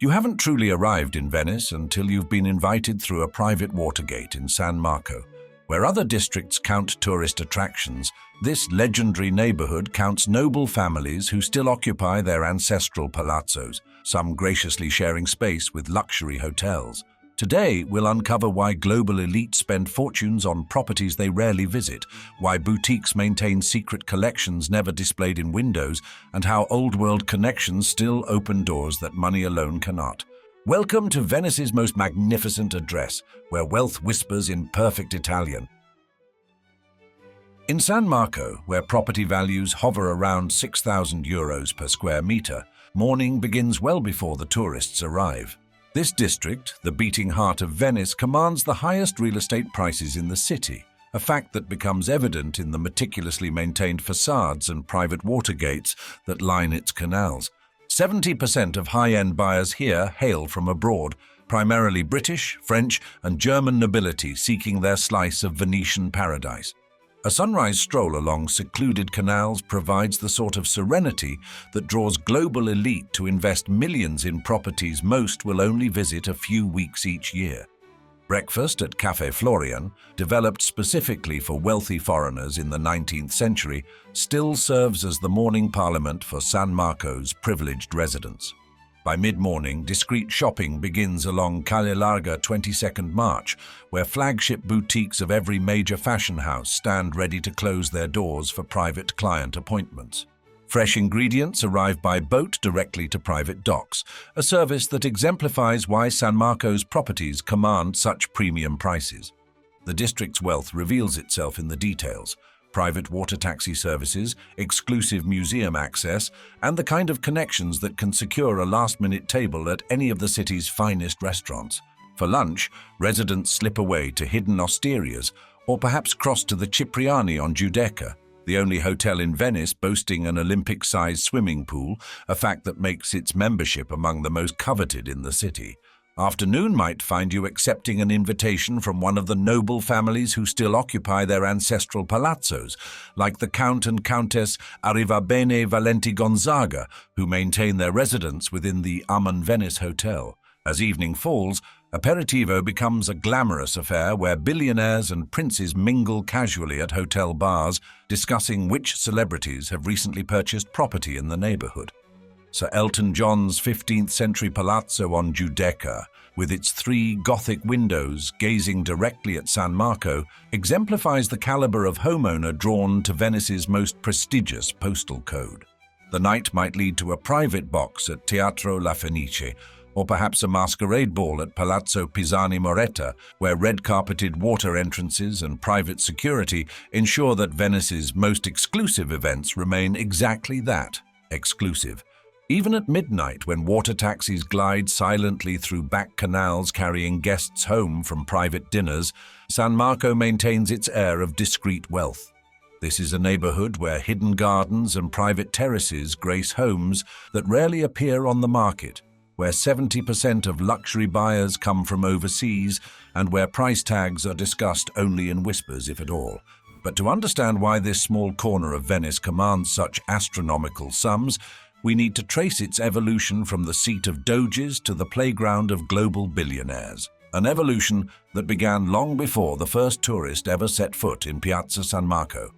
You haven't truly arrived in Venice until you've been invited through a private watergate in San Marco. Where other districts count tourist attractions, this legendary neighborhood counts noble families who still occupy their ancestral palazzos, some graciously sharing space with luxury hotels. Today, we'll uncover why global elites spend fortunes on properties they rarely visit, why boutiques maintain secret collections never displayed in windows, and how old-world connections still open doors that money alone cannot. Welcome to Venice's most magnificent address, where wealth whispers in perfect Italian. In San Marco, where property values hover around €6,000 per square meter, morning begins well before the tourists arrive. This district, the beating heart of Venice, commands the highest real estate prices in the city, a fact that becomes evident in the meticulously maintained facades and private water gates that line its canals. 70% of high-end buyers here hail from abroad, primarily British, French, and German nobility seeking their slice of Venetian paradise. A sunrise stroll along secluded canals provides the sort of serenity that draws global elite to invest millions in properties most will only visit a few weeks each year. Breakfast at Café Florian, developed specifically for wealthy foreigners in the 19th century, still serves as the morning parliament for San Marco's privileged residents. By mid-morning, discreet shopping begins along Calle Larga XXII Marzo, where flagship boutiques of every major fashion house stand ready to close their doors for private client appointments. Fresh ingredients arrive by boat directly to private docks, a service that exemplifies why San Marco's properties command such premium prices. The district's wealth reveals itself in the details: private water taxi services, exclusive museum access, and the kind of connections that can secure a last-minute table at any of the city's finest restaurants. For lunch, residents slip away to hidden osterias, or perhaps cross to the Cipriani on Giudecca, the only hotel in Venice boasting an Olympic-sized swimming pool, a fact that makes its membership among the most coveted in the city. Afternoon might find you accepting an invitation from one of the noble families who still occupy their ancestral palazzos, like the Count and Countess Arrivabene Valenti Gonzaga, who maintain their residence within the Aman Venice hotel. As evening falls, aperitivo becomes a glamorous affair where billionaires and princes mingle casually at hotel bars, discussing which celebrities have recently purchased property in the neighborhood. Sir Elton John's 15th-century palazzo on Giudecca, with its 3 Gothic windows gazing directly at San Marco, exemplifies the caliber of homeowner drawn to Venice's most prestigious postal code. The night might lead to a private box at Teatro La Fenice, or perhaps a masquerade ball at Palazzo Pisani Moretta, where red-carpeted water entrances and private security ensure that Venice's most exclusive events remain exactly that, exclusive. Even at midnight, when water taxis glide silently through back canals carrying guests home from private dinners, San Marco maintains its air of discreet wealth. This is a neighborhood where hidden gardens and private terraces grace homes that rarely appear on the market, where 70% of luxury buyers come from overseas, and where price tags are discussed only in whispers, if at all. But to understand why this small corner of Venice commands such astronomical sums, we need to trace its evolution from the seat of doges to the playground of global billionaires. An evolution that began long before the first tourist ever set foot in Piazza San Marco.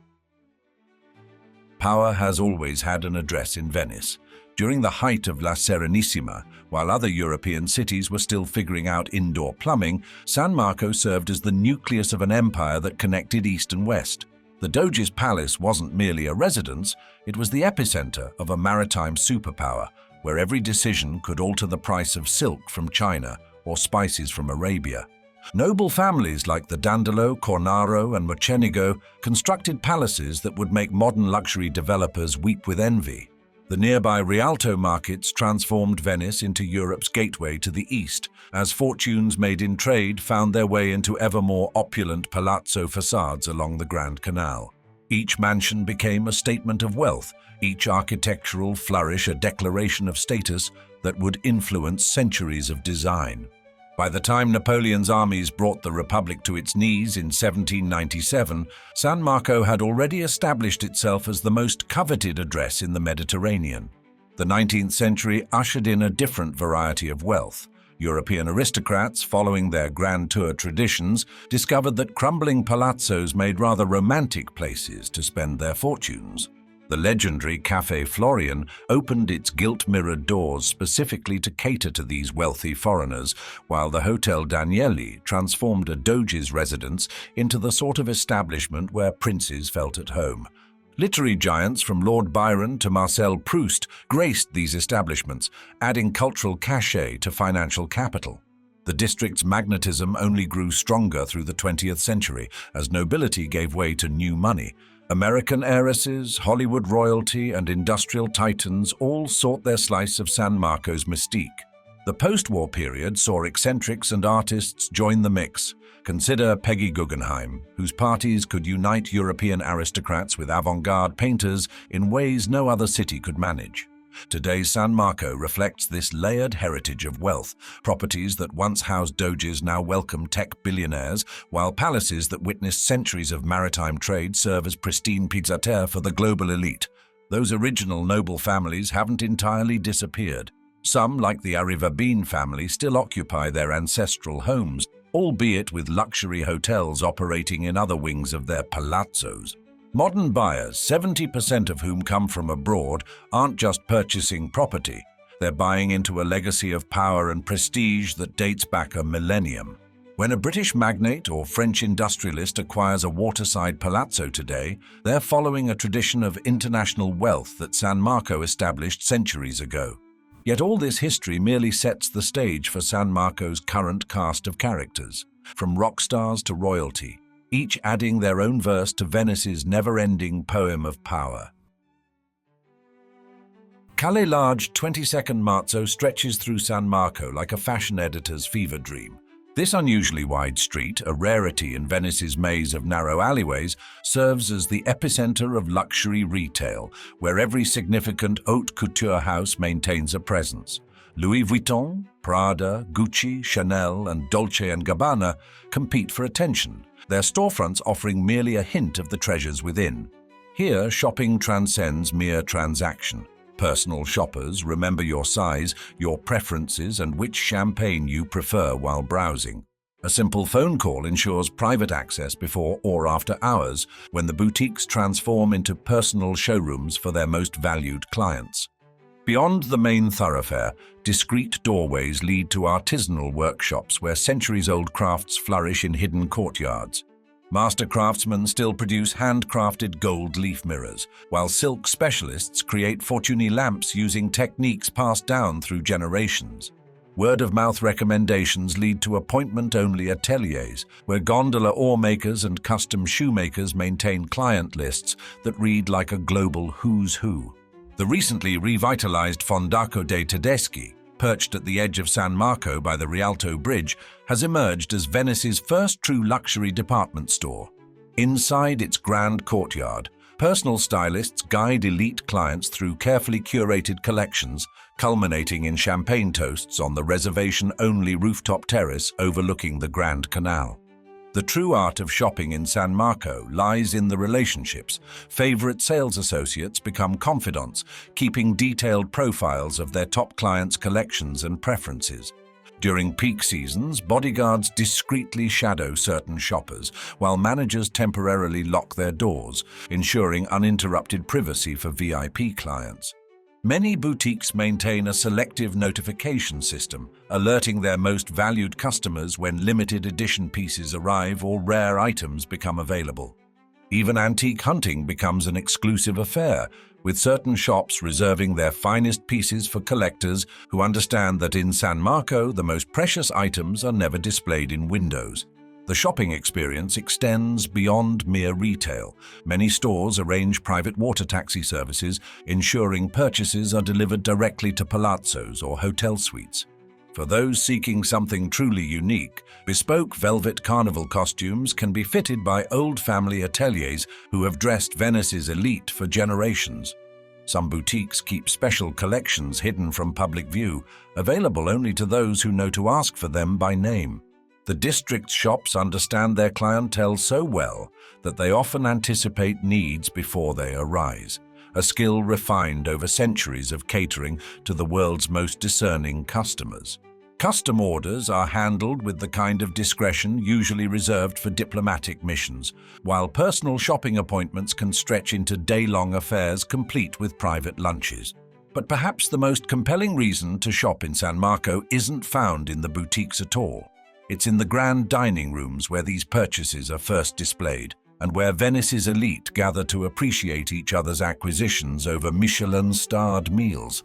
Power has always had an address in Venice. During the height of La Serenissima, while other European cities were still figuring out indoor plumbing, San Marco served as the nucleus of an empire that connected east and west. The Doge's palace wasn't merely a residence, it was the epicenter of a maritime superpower, where every decision could alter the price of silk from China or spices from Arabia. Noble families like the Dandolo, Cornaro, and Mocenigo constructed palaces that would make modern luxury developers weep with envy. The nearby Rialto markets transformed Venice into Europe's gateway to the east, as fortunes made in trade found their way into ever more opulent palazzo facades along the Grand Canal. Each mansion became a statement of wealth, each architectural flourish a declaration of status that would influence centuries of design. By the time Napoleon's armies brought the Republic to its knees in 1797, San Marco had already established itself as the most coveted address in the Mediterranean. The 19th century ushered in a different variety of wealth. European aristocrats, following their grand tour traditions, discovered that crumbling palazzos made rather romantic places to spend their fortunes. The legendary Café Florian opened its gilt-mirrored doors specifically to cater to these wealthy foreigners, while the Hotel Danieli transformed a doge's residence into the sort of establishment where princes felt at home. Literary giants from Lord Byron to Marcel Proust graced these establishments, adding cultural cachet to financial capital. The district's magnetism only grew stronger through the 20th century as nobility gave way to new money. American heiresses, Hollywood royalty, and industrial titans all sought their slice of San Marco's mystique. The post-war period saw eccentrics and artists join the mix. Consider Peggy Guggenheim, whose parties could unite European aristocrats with avant-garde painters in ways no other city could manage. Today's San Marco reflects this layered heritage of wealth. Properties that once housed doges now welcome tech billionaires, while palaces that witnessed centuries of maritime trade serve as pristine pieds-à-terre for the global elite. Those original noble families haven't entirely disappeared. Some, like the Arrivabene family, still occupy their ancestral homes, albeit with luxury hotels operating in other wings of their palazzos. Modern buyers, 70% of whom come from abroad, aren't just purchasing property. They're buying into a legacy of power and prestige that dates back a millennium. When a British magnate or French industrialist acquires a waterside palazzo today, they're following a tradition of international wealth that San Marco established centuries ago. Yet all this history merely sets the stage for San Marco's current cast of characters, from rock stars to royalty, each adding their own verse to Venice's never-ending poem of power. Calle Larga XXII Marzo stretches through San Marco like a fashion editor's fever dream. This unusually wide street, a rarity in Venice's maze of narrow alleyways, serves as the epicenter of luxury retail, where every significant haute couture house maintains a presence. Louis Vuitton, Prada, Gucci, Chanel, and Dolce & Gabbana compete for attention, their storefronts offering merely a hint of the treasures within. Here, shopping transcends mere transaction. Personal shoppers remember your size, your preferences, and which champagne you prefer while browsing. A simple phone call ensures private access before or after hours, when the boutiques transform into personal showrooms for their most valued clients. Beyond the main thoroughfare, discrete doorways lead to artisanal workshops where centuries-old crafts flourish in hidden courtyards. Master craftsmen still produce handcrafted gold leaf mirrors, while silk specialists create Fortuny lamps using techniques passed down through generations. Word-of-mouth recommendations lead to appointment-only ateliers, where gondola oar makers and custom shoemakers maintain client lists that read like a global who's who. The recently revitalized Fondaco dei Tedeschi, perched at the edge of San Marco by the Rialto Bridge, has emerged as Venice's first true luxury department store. Inside its grand courtyard, personal stylists guide elite clients through carefully curated collections, culminating in champagne toasts on the reservation-only rooftop terrace overlooking the Grand Canal. The true art of shopping in San Marco lies in the relationships. Favorite sales associates become confidants, keeping detailed profiles of their top clients' collections and preferences. During peak seasons, bodyguards discreetly shadow certain shoppers, while managers temporarily lock their doors, ensuring uninterrupted privacy for VIP clients. Many boutiques maintain a selective notification system, alerting their most valued customers when limited edition pieces arrive or rare items become available. Even antique hunting becomes an exclusive affair, with certain shops reserving their finest pieces for collectors who understand that in San Marco the most precious items are never displayed in windows. The shopping experience extends beyond mere retail. Many stores arrange private water taxi services, ensuring purchases are delivered directly to palazzos or hotel suites. For those seeking something truly unique, bespoke velvet carnival costumes can be fitted by old family ateliers who have dressed Venice's elite for generations. Some boutiques keep special collections hidden from public view, available only to those who know to ask for them by name. The district shops understand their clientele so well that they often anticipate needs before they arise. a skill refined over centuries of catering to the world's most discerning customers. Custom orders are handled with the kind of discretion usually reserved for diplomatic missions, while personal shopping appointments can stretch into day-long affairs complete with private lunches. But perhaps the most compelling reason to shop in San Marco isn't found in the boutiques at all. It's in the grand dining rooms where these purchases are first displayed, and where Venice's elite gather to appreciate each other's acquisitions over Michelin-starred meals.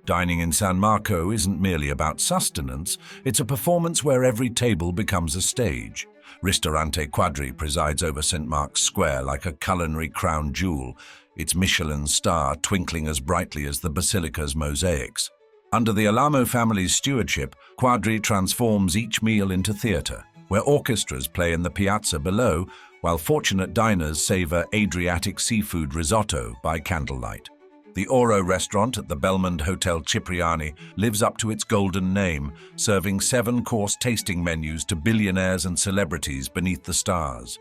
Dining in San Marco isn't merely about sustenance, it's a performance where every table becomes a stage. Ristorante Quadri presides over St. Mark's Square like a culinary crown jewel, its Michelin star twinkling as brightly as the basilica's mosaics. Under the Alamo family's stewardship, Quadri transforms each meal into theatre, where orchestras play in the piazza below, while fortunate diners savor Adriatic seafood risotto by candlelight. The Oro restaurant at the Belmond Hotel Cipriani lives up to its golden name, serving 7-course tasting menus to billionaires and celebrities beneath the stars.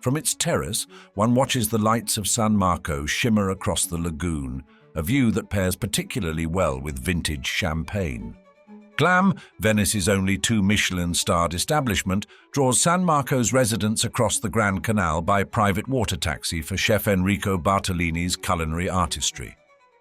From its terrace, one watches the lights of San Marco shimmer across the lagoon, a view that pairs particularly well with vintage champagne. Glam, Venice's only 2 Michelin-starred establishment, draws San Marco's residents across the Grand Canal by private water taxi for chef Enrico Bartolini's culinary artistry.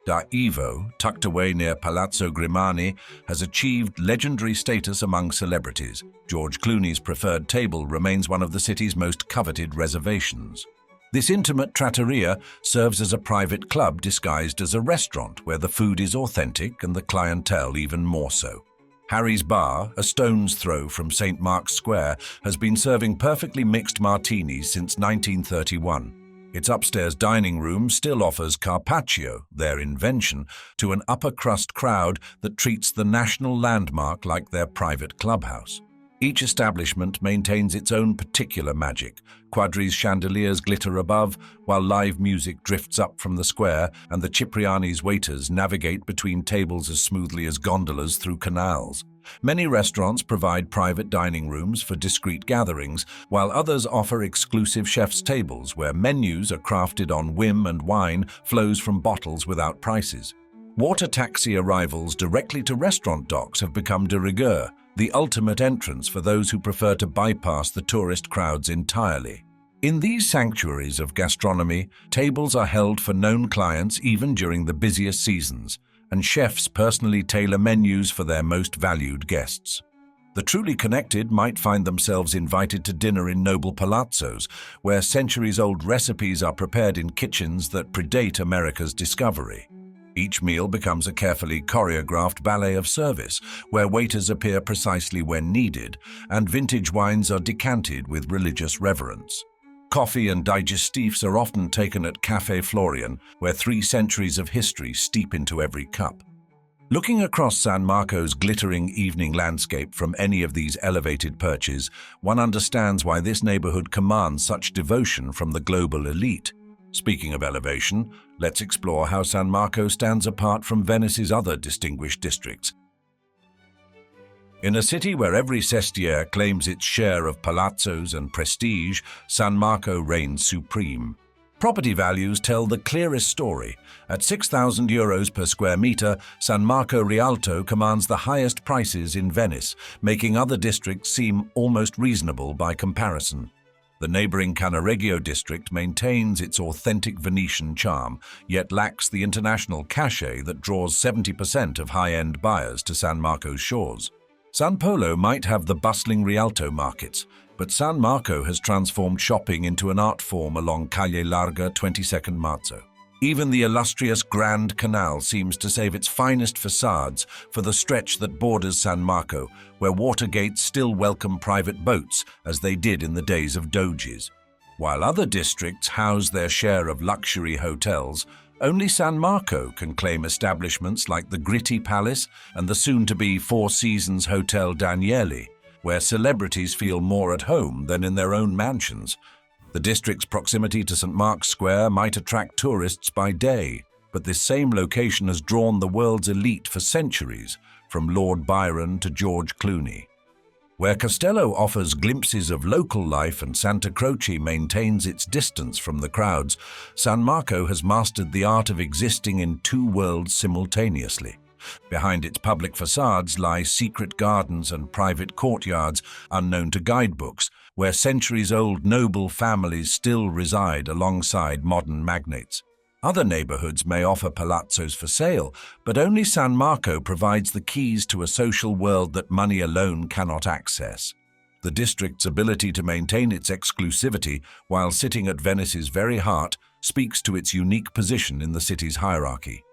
Da Ivo, tucked away near Palazzo Grimani, has achieved legendary status among celebrities. George Clooney's preferred table remains one of the city's most coveted reservations. This intimate trattoria serves as a private club disguised as a restaurant where the food is authentic and the clientele even more so. Harry's Bar, a stone's throw from St. Mark's Square, has been serving perfectly mixed martinis since 1931. Its upstairs dining room still offers carpaccio, their invention, to an upper-crust crowd that treats the national landmark like their private clubhouse. Each establishment maintains its own particular magic. Quadri's chandeliers glitter above, while live music drifts up from the square, and the Cipriani's waiters navigate between tables as smoothly as gondolas through canals. Many restaurants provide private dining rooms for discreet gatherings, while others offer exclusive chef's tables where menus are crafted on whim and wine flows from bottles without prices. Water taxi arrivals directly to restaurant docks have become de rigueur, the ultimate entrance for those who prefer to bypass the tourist crowds entirely. In these sanctuaries of gastronomy, tables are held for known clients even during the busiest seasons, and chefs personally tailor menus for their most valued guests. The truly connected might find themselves invited to dinner in noble palazzos, where centuries-old recipes are prepared in kitchens that predate America's discovery. Each meal becomes a carefully choreographed ballet of service, where waiters appear precisely when needed, and vintage wines are decanted with religious reverence. Coffee and digestifs are often taken at Café Florian, where 3 centuries of history steep into every cup. Looking across San Marco's glittering evening landscape from any of these elevated perches, one understands why this neighborhood commands such devotion from the global elite. Speaking of elevation, let's explore how San Marco stands apart from Venice's other distinguished districts. In a city where every sestiere claims its share of palazzos and prestige, San Marco reigns supreme. Property values tell the clearest story. At €6,000 per square meter, San Marco Rialto commands the highest prices in Venice, making other districts seem almost reasonable by comparison. The neighboring Cannaregio district maintains its authentic Venetian charm, yet lacks the international cachet that draws 70% of high-end buyers to San Marco's shores. San Polo might have the bustling Rialto markets, but San Marco has transformed shopping into an art form along Calle Larga XXII Marzo. Even the illustrious Grand Canal seems to save its finest facades for the stretch that borders San Marco, where water gates still welcome private boats as they did in the days of doges. While other districts house their share of luxury hotels, only San Marco can claim establishments like the Gritti Palace and the soon-to-be Four Seasons Hotel Daniele, where celebrities feel more at home than in their own mansions. The district's proximity to St. Mark's Square might attract tourists by day, but this same location has drawn the world's elite for centuries, from Lord Byron to George Clooney. Where Castello offers glimpses of local life and Santa Croce maintains its distance from the crowds, San Marco has mastered the art of existing in two worlds simultaneously. Behind its public facades lie secret gardens and private courtyards unknown to guidebooks, where centuries-old noble families still reside alongside modern magnates. Other neighborhoods may offer palazzos for sale, but only San Marco provides the keys to a social world that money alone cannot access. The district's ability to maintain its exclusivity while sitting at Venice's very heart speaks to its unique position in the city's hierarchy.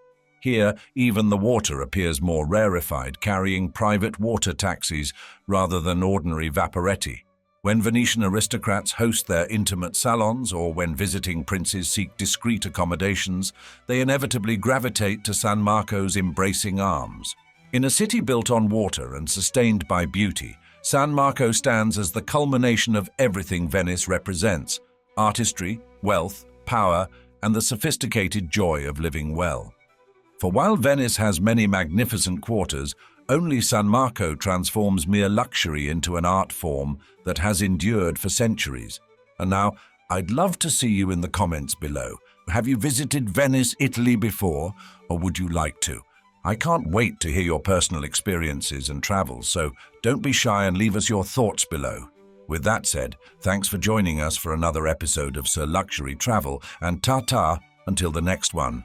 Here, even the water appears more rarefied, carrying private water taxis rather than ordinary vaporetti. When Venetian aristocrats host their intimate salons or when visiting princes seek discreet accommodations, they inevitably gravitate to San Marco's embracing arms. In a city built on water and sustained by beauty, San Marco stands as the culmination of everything Venice represents: artistry, wealth, power, and the sophisticated joy of living well. For while Venice has many magnificent quarters, only San Marco transforms mere luxury into an art form that has endured for centuries. And now, I'd love to see you in the comments below. Have you visited Venice, Italy before, or would you like to? I can't wait to hear your personal experiences and travels, so don't be shy and leave us your thoughts below. With that said, thanks for joining us for another episode of Sir Luxury Travel, and ta-ta until the next one.